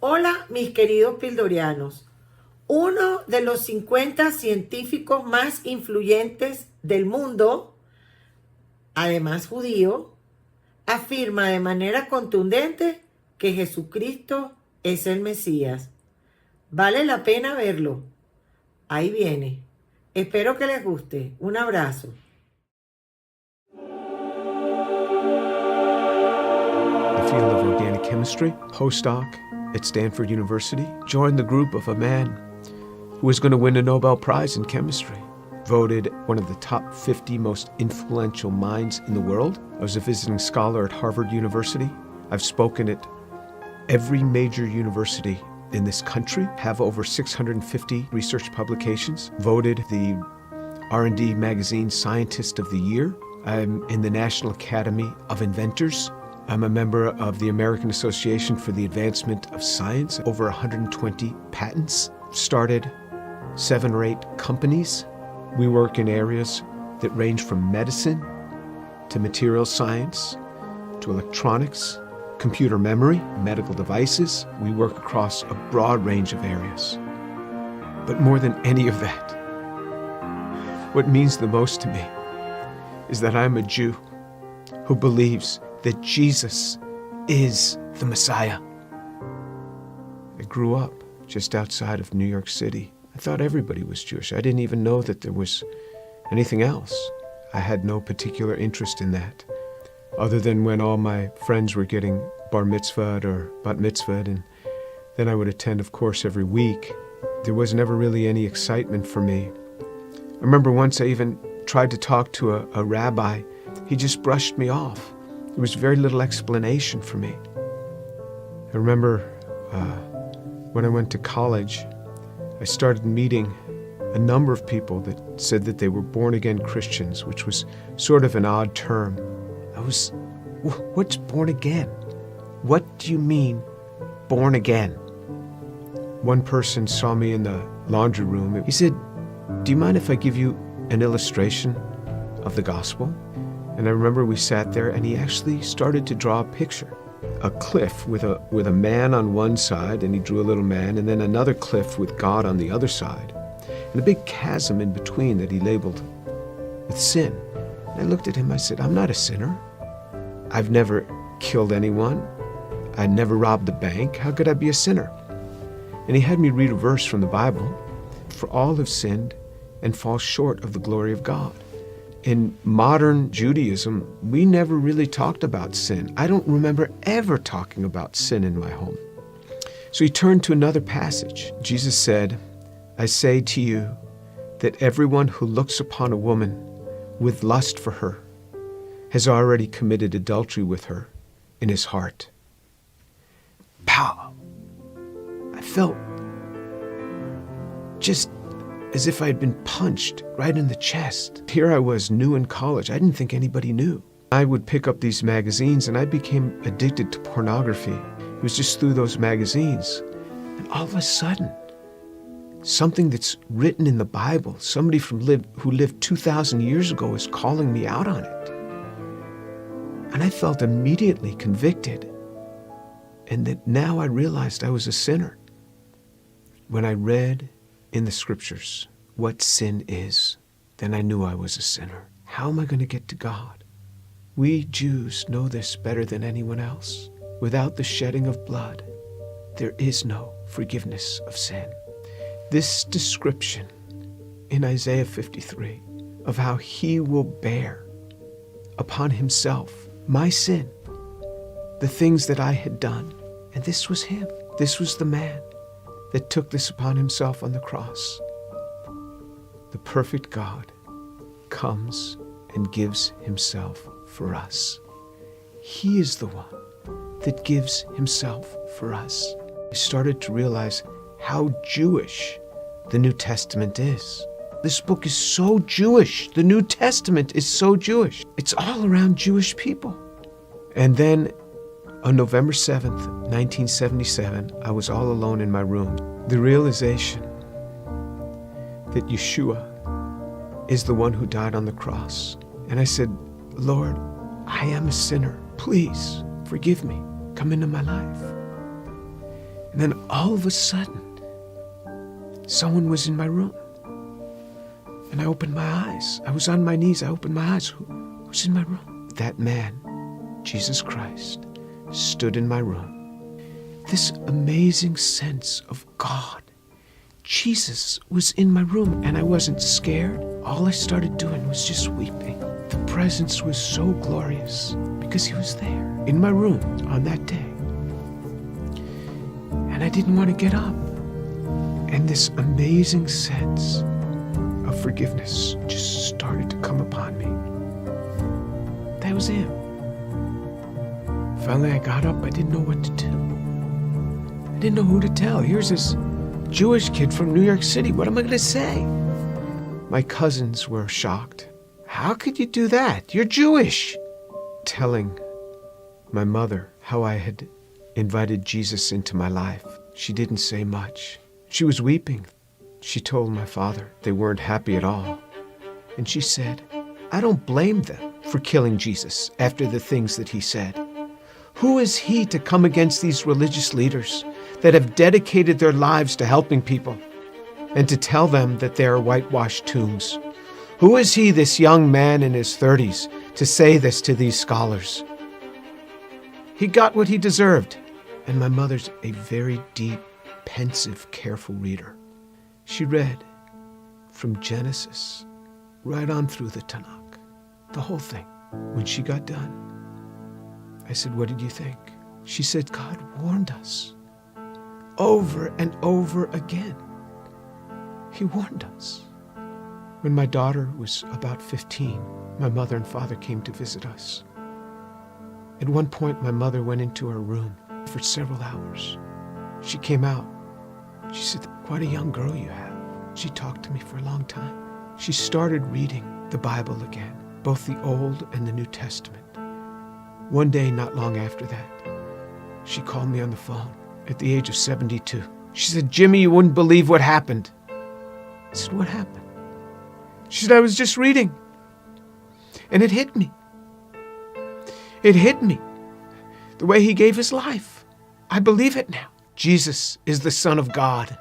Hola, mis queridos pildorianos. Uno de los 50 científicos más influyentes del mundo, además judío, afirma de manera contundente que Jesucristo es el Mesías. Vale la pena verlo. Ahí viene. Espero que les guste. Un abrazo. The field of organic chemistry, postdoc at Stanford University, joined the group of a man who was going to win a Nobel Prize in chemistry. Voted one of the top 50 most influential minds in the world. I was a visiting scholar at Harvard University. I've spoken at every major university in this country, have over 650 research publications, voted the R&D Magazine Scientist of the Year. I'm in the National Academy of Inventors. I'm a member of the American Association for the Advancement of Science, over 120 patents, started 7 or 8 companies. We work in areas that range from medicine to material science to electronics, computer memory, medical devices. We work across a broad range of areas. But more than any of that, what means the most to me is that I'm a Jew who believes that Jesus is the Messiah. I grew up just outside of New York City. I thought everybody was Jewish. I didn't even know that there was anything else. I had no particular interest in that, other than when all my friends were getting bar mitzvahed or bat mitzvahed, and then I would attend, of course, every week. There was never really any excitement for me. I remember once I even tried to talk to a rabbi. He just brushed me off. There was very little explanation for me. I remember when I went to college, I started meeting a number of people that said that they were born-again Christians, which was sort of an odd term. What's born again? What do you mean, born again? One person saw me in the laundry room. He said, "Do you mind if I give you an illustration of the gospel?" And I remember we sat there and he actually started to draw a picture. A cliff with a man on one side, and he drew a little man, and then another cliff with God on the other side, and a big chasm in between that he labeled with sin. And I looked at him, I said, "I'm not a sinner. I've never killed anyone. I never robbed a bank. How could I be a sinner?" And he had me read a verse from the Bible. For all have sinned and fall short of the glory of God. In modern Judaism, we never really talked about sin. I don't remember ever talking about sin in my home. So he turned to another passage. Jesus said, "I say to you that everyone who looks upon a woman with lust for her has already committed adultery with her in his heart." Pow! I felt just as if I had been punched right in the chest. Here I was, new in college. I didn't think anybody knew. I would pick up these magazines and I became addicted to pornography. It was just through those magazines. And all of a sudden, something that's written in the Bible, somebody who lived 2,000 years ago is calling me out on it. And I felt immediately convicted. And that now I realized I was a sinner. When I read in the scriptures what sin is, then I knew I was a sinner. How am I going to get to God? We Jews know this better than anyone else. Without the shedding of blood, there is no forgiveness of sin. This description in Isaiah 53 of how he will bear upon himself my sin, the things that I had done, and this was him. This was the man that took this upon himself on the cross. The perfect God comes and gives himself for us. He is the one that gives himself for us. I started to realize how Jewish the New Testament is. This book is so Jewish. The New Testament is so Jewish. It's all around Jewish people. And then on November 7th, 1977, I was all alone in my room. The realization that Yeshua is the one who died on the cross. And I said, "Lord, I am a sinner. Please forgive me. Come into my life." And then all of a sudden, someone was in my room. And I opened my eyes. I was on my knees. I opened my eyes. Who's in my room? That man, Jesus Christ, stood in my room. This amazing sense of God. Jesus was in my room, and I wasn't scared. All I started doing was just weeping. The presence was so glorious because he was there in my room on that day. And I didn't want to get up. And this amazing sense of forgiveness just started to come upon me. That was him. Finally, I got up. I didn't know what to do. I didn't know who to tell. Here's this Jewish kid from New York City. What am I going to say? My cousins were shocked. How could you do that? You're Jewish. Telling my mother how I had invited Jesus into my life. She didn't say much. She was weeping. She told my father they weren't happy at all. And she said, I don't blame them for killing Jesus after the things that he said. Who is he to come against these religious leaders that have dedicated their lives to helping people and to tell them that they are whitewashed tombs? Who is he, this young man in his 30s, to say this to these scholars? He got what he deserved. And my mother's a very deep, pensive, careful reader. She read from Genesis right on through the Tanakh, the whole thing. When she got done, I said, what did you think? She said, God warned us over and over again. He warned us. When my daughter was about 15, my mother and father came to visit us. At one point, my mother went into her room for several hours. She came out. She said, quite a young girl you have. She talked to me for a long time. She started reading the Bible again, both the Old and the New Testament. One day, not long after that, she called me on the phone at the age of 72. She said, Jimmy, you wouldn't believe what happened. I said, what happened? She said, I was just reading. And it hit me. It hit me. The way he gave his life. I believe it now. Jesus is the Son of God.